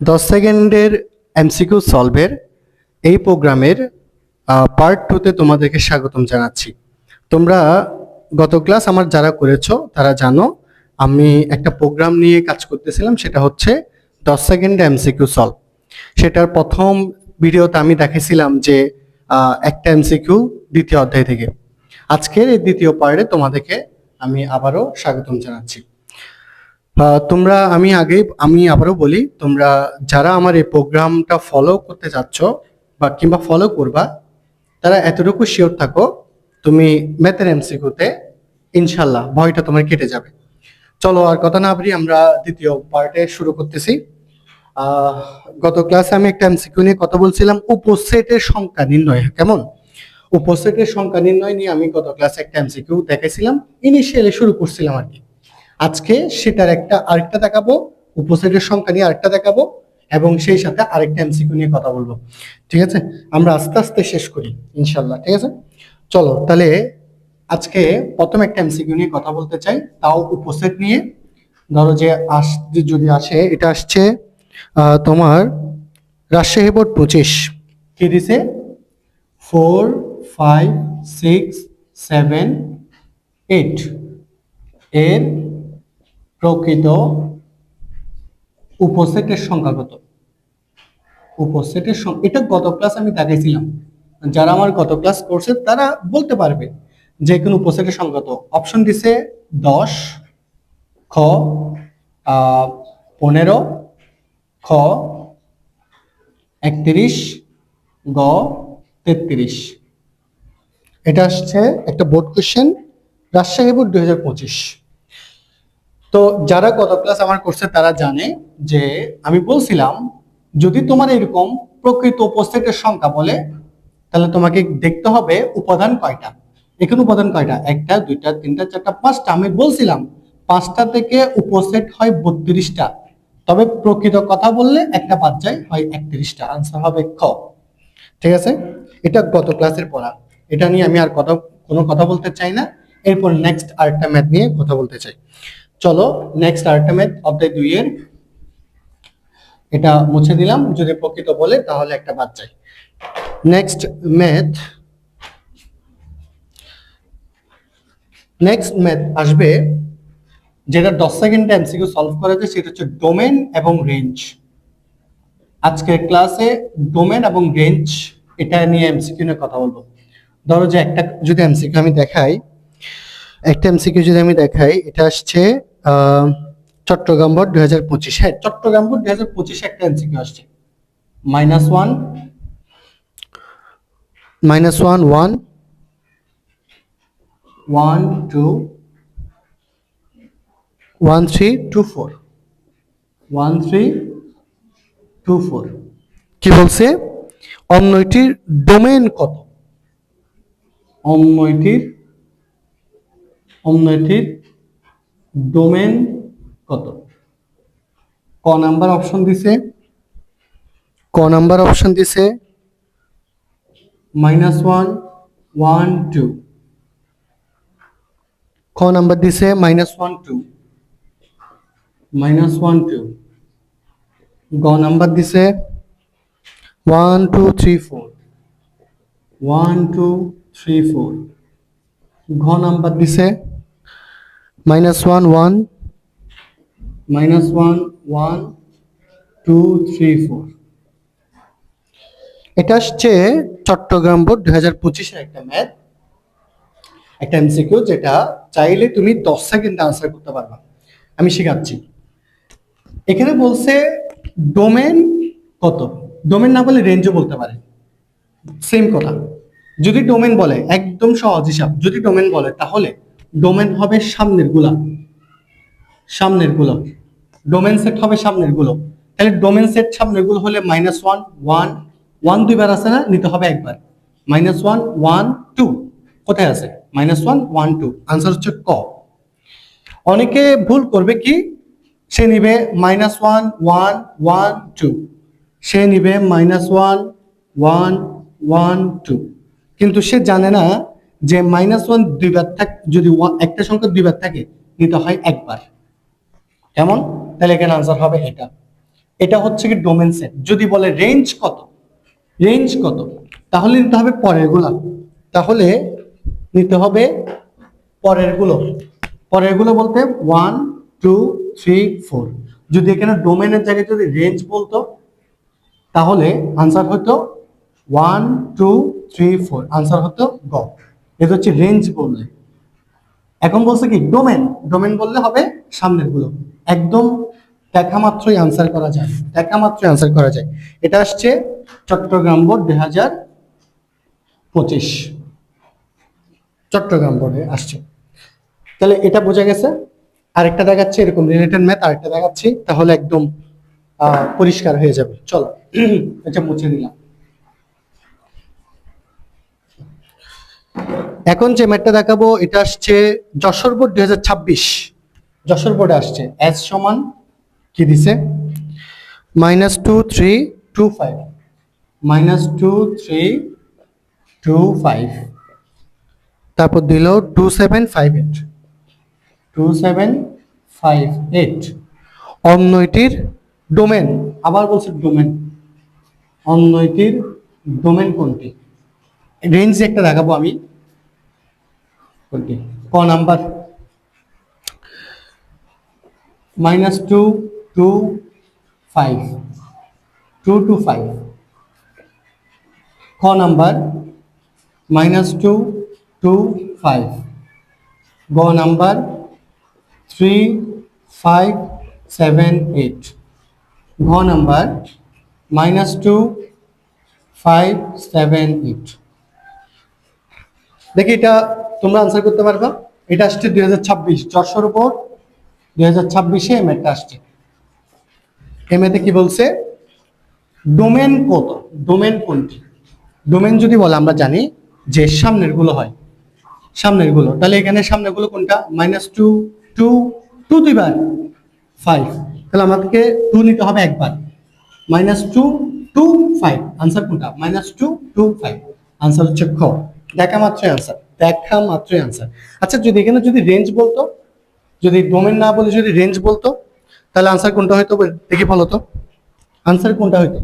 10 সেকেন্ডের এমসিকিউ সলভের এই প্রোগ্রামের পার্ট 2তে তোমাদেরকে স্বাগতম জানাচ্ছি। তোমরা গত ক্লাস আমার যারা করেছো তারা জানো আমি একটা প্রোগ্রাম নিয়ে কাজ করতেছিলাম, সেটা হচ্ছে 10 সেকেন্ডে এমসিকিউ সলভ। সেটার প্রথম ভিডিওতে আমি দেখেছিলাম যে একটা এমসিকিউ দ্বিতীয় অধ্যায় থেকে। আজকের এই দ্বিতীয় পার্টে তোমাদেরকে আমি আবারও স্বাগতম জানাচ্ছি। আমি আবারও বলি, তোমরা যারা আমার এই প্রোগ্রামটা ফলো করতে যাচ্ছ বা কিংবা ফলো করবা, তারা এতটুকু শিওর থাকো তুমি ম্যাথের এমসিকিউতে ইনশাল্লাহ ভয়টা তোমার কেটে যাবে। চলো আর কথা না বাড়িয়ে আমরা দ্বিতীয় পার্টে শুরু করতেছি। আহ, গত ক্লাসে আমি একটা এমসিকিউ নিয়ে কথা বলছিলাম, উপসেটের সংখ্যা নির্ণয়। কেমন? উপসেটের সংখ্যা নির্ণয় নিয়ে আমি গত ক্লাসে একটা এমসিকিউ দেখাইছিলাম, ইনিশিয়ালি শুরু করছিলাম আর কি। আজকে সেটার আরেকটা দেখাবো, উপসেটের সংখ্যা নিয়ে আরেকটা দেখাবো, এবং সেই সাথে আরেকটা এমসিকিউ নিয়ে কথা বলবো। ঠিক আছে, আমরা আস্তে আস্তে শেষ করি ইনশাল্লাহ। ঠিক আছে, চলো তাহলে আজকে প্রথম একটা এমসিকিউ নিয়ে কথা বলতে চাই, তাও উপসেট নিয়ে। ধরো যে যদি আসে, এটা আসছে তোমার রাজশাহী বোর্ড 25 কি দিছে 4 5 6 7 8 এর প্রকৃত উপসেটের সংখ্যা কত? উপসেটের সংখ্যা, এটা গত ক্লাস আমি দেখাইছিলাম। যারা আমার গত ক্লাস করছে তারা বলতে পারবে যে কোন উপসেটের সংখ্যা কত। অপশন দিছে 10, খ 15, খ 31, গ 33। এটা আসছে একটা বোর্ড কোশ্চেন, রাজশাহী বোর্ড 2025। তো যারা গত ক্লাস আমার করছে তারা জানে যে আমি বলছিলাম যদি তোমার এরকম প্রকৃত উপসেটের সংখ্যা বলে, তাহলে তোমাকে দেখতে হবে উপাদান কয়টা। এখানে উপাদান কয়টা? 1টা 2টা 3টা 4টা 5টা। আমি বলছিলাম 5টা থেকে উপসেট হয় 32টা, তবে প্রকৃত কথা বললে একটা বাদ যায়, হয় 31টা। আনসার হবে খ। ঠিক আছে, এটা গত ক্লাসের পড়া, এটা নিয়ে আমি আর কোনো কথা বলতে চাই না। এরপর নেক্সট আরেকটা ম্যাথ নিয়ে কথা বলতে চাই। চলো নেক্সট আরেকটা ম্যাথ অধ্যায় 2 এর, এটা মুছে দিলাম, যদি প্রকৃত বলে তাহলে একটা বাদ যায়। নেক্সট ম্যাথ আসবে যেটা 10 সেকেন্ডে এমসিকিউ সলভ করা যায়, সেটা হচ্ছে ডোমেন এবং রেঞ্জ। আজকের ক্লাসে ডোমেন এবং রেঞ্জ এটা নিয়ে এমসিকিউ নিয়ে কথা বলবো। ধরো যে একটা যদি এমসিকিউ আমি দেখাই, এটা আসছে চট্টগ্রাম বোর্ড 2025। হ্যাঁ, চট্টগ্রাম বোর্ড 2025 একটা এমসিকিউ আসছে। -1 1 1 2 1 3 2 4 1 3 2 4। কি বলছে? অন্যটির ডোমেন কত? অন্যটির ডোমেন কত? ক নাম্বার অপশন দিছে -1 1 2। খ নাম্বার দিছে -1 2 গ নাম্বার দিছে 1 2 3 4 1 2 3 4। ঘ নাম্বার দিছে -1 1 1 2 3 4। এটা আসছে চট্টগ্রাম বোর্ড 2025 এর একটা ম্যাথ, একটা এমসিকিউ, যেটা চাইলে তুমি 10 সেকেন্ডে আনসার করতে পারবা। আমি শেখাচ্ছি। এখানে বলছে ডোমেন কত। ডোমেন না বলে রেঞ্জও বলতে পারে, সেম কথা। যদি ডোমেন বলে, একদম সহজ হিসাব, যদি ডোমেন বলে তাহলে ডোমেন হবে সামনের গুলো, ডোমেন সেট হবে সামনের গুলো। তাহলে ডোমেন সেট সামনের গুলো হলে -1 1 1 দুইবার আছে না, নিতে হবে একবার। -1 1 2 কোথায় আছে? -1 1 2। আনসার হচ্ছে ক। অনেকে ভুল করবে কি, সে নিবে -1 1 1 2, সে নিবে -1 1 1 2, কিন্তু সে জানে না যে -1 দুইবার যদি একটা সংখ্যা দুইবার থাকে নিতে হয় একবার। কেমন? তাহলে এখানে আনসার হবে এটা। এটা হচ্ছে কি ডোমেন সেট। যদি বলে রেঞ্জ কত, রেঞ্জ কত, তাহলে নিতে হবে পরেরগুলো, তাহলে নিতে হবে পরেরগুলো। পরেরগুলো বলতে 1 2 3 4। যদি এখানে ডোমেনের জায়গায় যদি রেঞ্জ বলতো তাহলে আনসার হতো 1 2 3 4, আনসার হতো গ। এটা হচ্ছে রেঞ্জ বললে। এখন বলছে কি ডোমেন, ডোমেন বললে হবে সামনের গুলো। একদম দেখা মাত্রই আনসার করা যায়, দেখা মাত্রই আনসার করা যায়। এটা আসছে চট্টগ্রাম বোর্ড 2025, চট্টগ্রাম বোর্ডে আসছে। তাহলে এটা বোঝা গেছে। আরেকটা দেখাচ্ছি এরকম রিলেটেড ম্যাথ, আরেকটা দেখাচ্ছি, তাহলে একদম পরিষ্কার হয়ে যাবে। চলো এটা মুছে দিলাম। এখন যে ম্যাথটা দেখাবো এটা আসছে যশোর বোর্ড 2026, যশোর বোর্ডে আসছে। এস সমান কি দিছে, -2 3 2 5, -2 3 2 5, তারপর দিল 2 7 5 8, 2 7 5 8। অন্যটির ডোমেন, আবার বলছে ডোমেন, অন্যটির ডোমেন কোনটি? রেঞ্জ একটা দেখাবো আমি, কোনটি? ক নাম্বার, -2 2 5, 2 to 5। খ নাম্বার -2 2 5। গ নাম্বার 3 5 7 8। ঘ নাম্বার -2 5 7 8। দেখি এটা তোমরা আনসার করতে পারবা। এটা আসছে 2026 যশোর বোর্ড 2026-এ ম্যাথটা আসছে। এমএতে কি বলছে, ডোমেন কত, ডোমেন কোনটি? ডোমেন যদি বলে আমরা জানি যে সামনের গুলো হয়, সামনের গুলো। তাহলে এখানে সামনের গুলো কোনটা? -2 2 2 দুইবার, 5, তাহলে আমাদেরকে 2 নিতে হবে একবার। -2 2 5, আনসার কোনটা? -2 2 5, আনসার হচ্ছে খ। দেখা মাত্রই আনসার, দেখা মাত্রই আনসার। আচ্ছা যদি এখানে যদি রেঞ্জ বলতো, যদি ডোমেন না বলে যদি রেঞ্জ বলতো, তাহলে আনসার কোনটা হয়তো দেখি বলো তো, আনসার কোনটা হয়তো?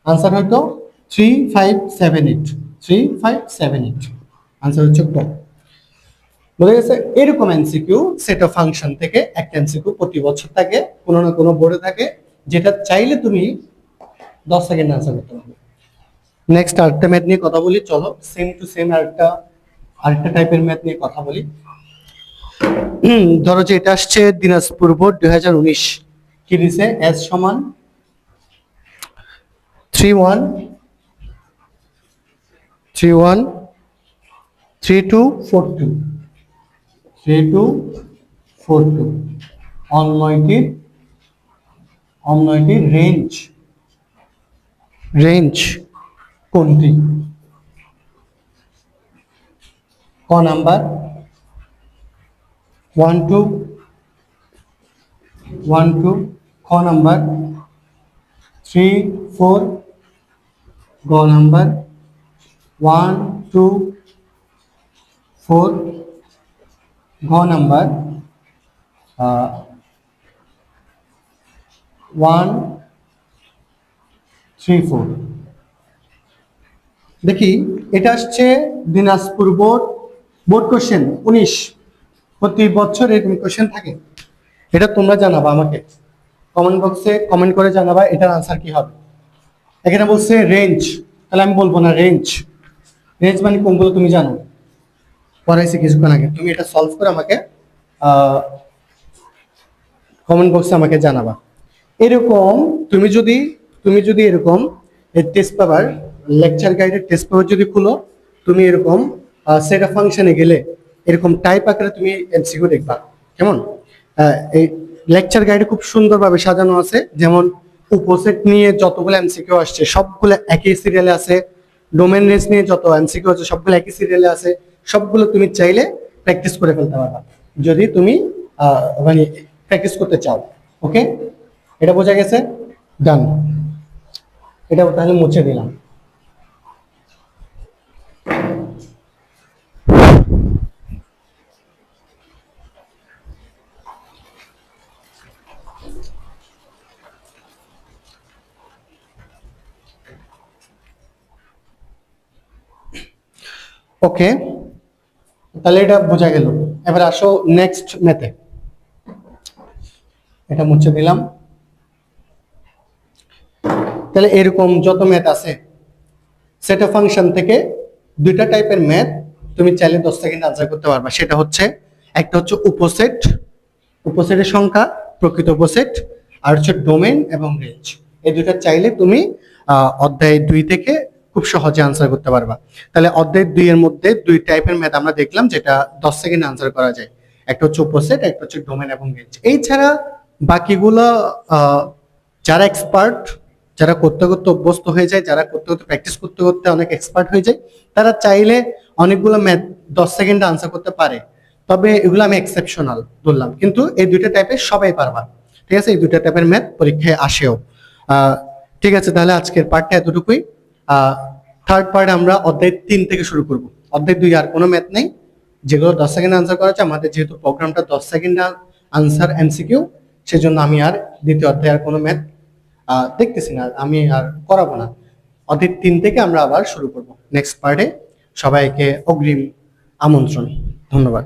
আনসার হয়তো 3 5 7 8, 3 5 7 8, আনসার হচ্ছে ক। বোঝা গেছে? এরকম এমসিকিউ সেট অফ ফাংশন থেকে একটা এমসিকিউ প্রতি বছর থাকে, কোনো না কোনো বোর্ডে থাকে, যেটা চাইলে তুমি 10 সেকেন্ড আনসার করতে পারবে। নেক্সট আরেকটা ম্যাথ নিয়ে কথা বলি, চলো সেম টু সেম আরেকটা আরেকটা টাইপের ম্যাথ নিয়ে কথা বলি। ধরো যে এটা আসছে দিনাজপুর বোর্ড 2019, কি দিছে? এস সমান 3 1 3 1 3 2 4 2, 3 2 4 2। অন্যটির রেঞ্জ, রেঞ্জ কোনটি? ক নাম্বার 1 2 1 2। খ নাম্বার 3 4। গ নাম্বার 1 2 4। ঘ নাম্বার 1 3 4। দেখি এটা আসছে দিনাজপুর বোর্ড, বোর্ড কোশ্চেন 19, প্রতি বছর এরকম কোশ্চেন থাকে। এটা তোমরা জানাবা আমাকে, কমেন্ট বক্সে কমেন্ট করে জানাবা এটার আনসার কি হবে। এখানে বলছে রেঞ্জ, তাহলে আমি বলবো না রেঞ্জ, রেঞ্জ মানে কোনগুলো তুমি জানো, পড়াইছি কিছুক্ষণ আগে। তুমি এটা সলভ করে আমাকে কমেন্ট বক্সে আমাকে জানাবা। এরকম তুমি যদি এরকম টেস্ট পেপার, লেকচার গাইডের টেস্ট পেপার যদি খুলো, তুমি এরকম সেট অফ ফাংশনে গেলে এরকম টাইপ আকারে তুমি এমসিকিউ দেখবা। কেমন? এই লেকচার গাইডে খুব সুন্দরভাবে সাজানো আছে, যেমন উপসেট নিয়ে যতগুলো এমসিকিউ আসছে সবগুলো একই সিরিয়ালে আছে, ডোমেন রেঞ্জ নিয়ে যত এমসিকিউ আছে সবগুলো একই সিরিয়ালে আছে। সবগুলো তুমি চাইলে প্র্যাকটিস করে ফেলতে পারবা যদি তুমি মানে প্র্যাকটিস করতে চাও। ওকে, এটা বোঝা গেছে? ডান। এটা তাহলে মুছে দিলাম। ওকে, তাহলে এটা বোঝা গেল। এবার আসো নেক্সট ম্যাথে, এটা মুছে দিলাম। তাহলে এরকম যত ম্যাথ আছে, সেট অফ ফাংশন থেকে দুইটা টাইপের ম্যাথ তুমি চাইলে 10 সেকেন্ড আনসার করতে পারবা। সেটা হচ্ছে, একটা হচ্ছে উপসেট, উপসেটের সংখ্যা, প্রকৃত উপসেট, আর হচ্ছে ডোমেন এবং রেঞ্জ। এই দুইটা চাইলে তুমি অধ্যায় 2 থেকে খুব সহজে আনসার করতে পারবা। তাহলে অধ্যায় 2 এর মধ্যে দুই টাইপের ম্যাথ আমরা দেখলাম যেটা 10 সেকেন্ড আনসার করা যায়। একটা হচ্ছে উপসেট, একটা হচ্ছে ডোমেন এবং রেঞ্জ। এই ছাড়া বাকিগুলো যারা এক্সপার্ট, যারা করতে করতে অভ্যস্ত হয়ে যায়, যারা করতে করতে প্র্যাকটিস করতে করতে অনেক এক্সপার্ট হয়ে যায়, তারা চাইলে অনেকগুলো ম্যাথ 10 সেকেন্ডে আনসার করতে পারে। তবে এগুলো আমি এক্সেপশনাল বললাম, কিন্তু এই দুইটা টাইপের সবাই পারবা। ঠিক আছে, এই দুইটা টাইপের ম্যাথ পরীক্ষায় আসেও। ঠিক আছে, তাহলে আজকের পার্টটা এতটুকুই। থার্ড পার্ট আমরা অধ্যায় 3 থেকে শুরু করব। অধ্যায় 2 আর কোনো ম্যাথ নেই, যেগুলো 10 সেকেন্ড আনসার করা আছে। আমাদের যেহেতু প্রোগ্রামটা 10 সেকেন্ড আনসার এমসিকিউ, সেজন্য আমি আর দ্বিতীয় অধ্যায় আর কোনো ম্যাথ দেখতেছি না, আমি আর করাবো না। অধ্যায় 3 থেকে আমরা আবার শুরু করব নেক্সট পার্টে। সবাইকে অগ্রিম আমন্ত্রণ। ধন্যবাদ।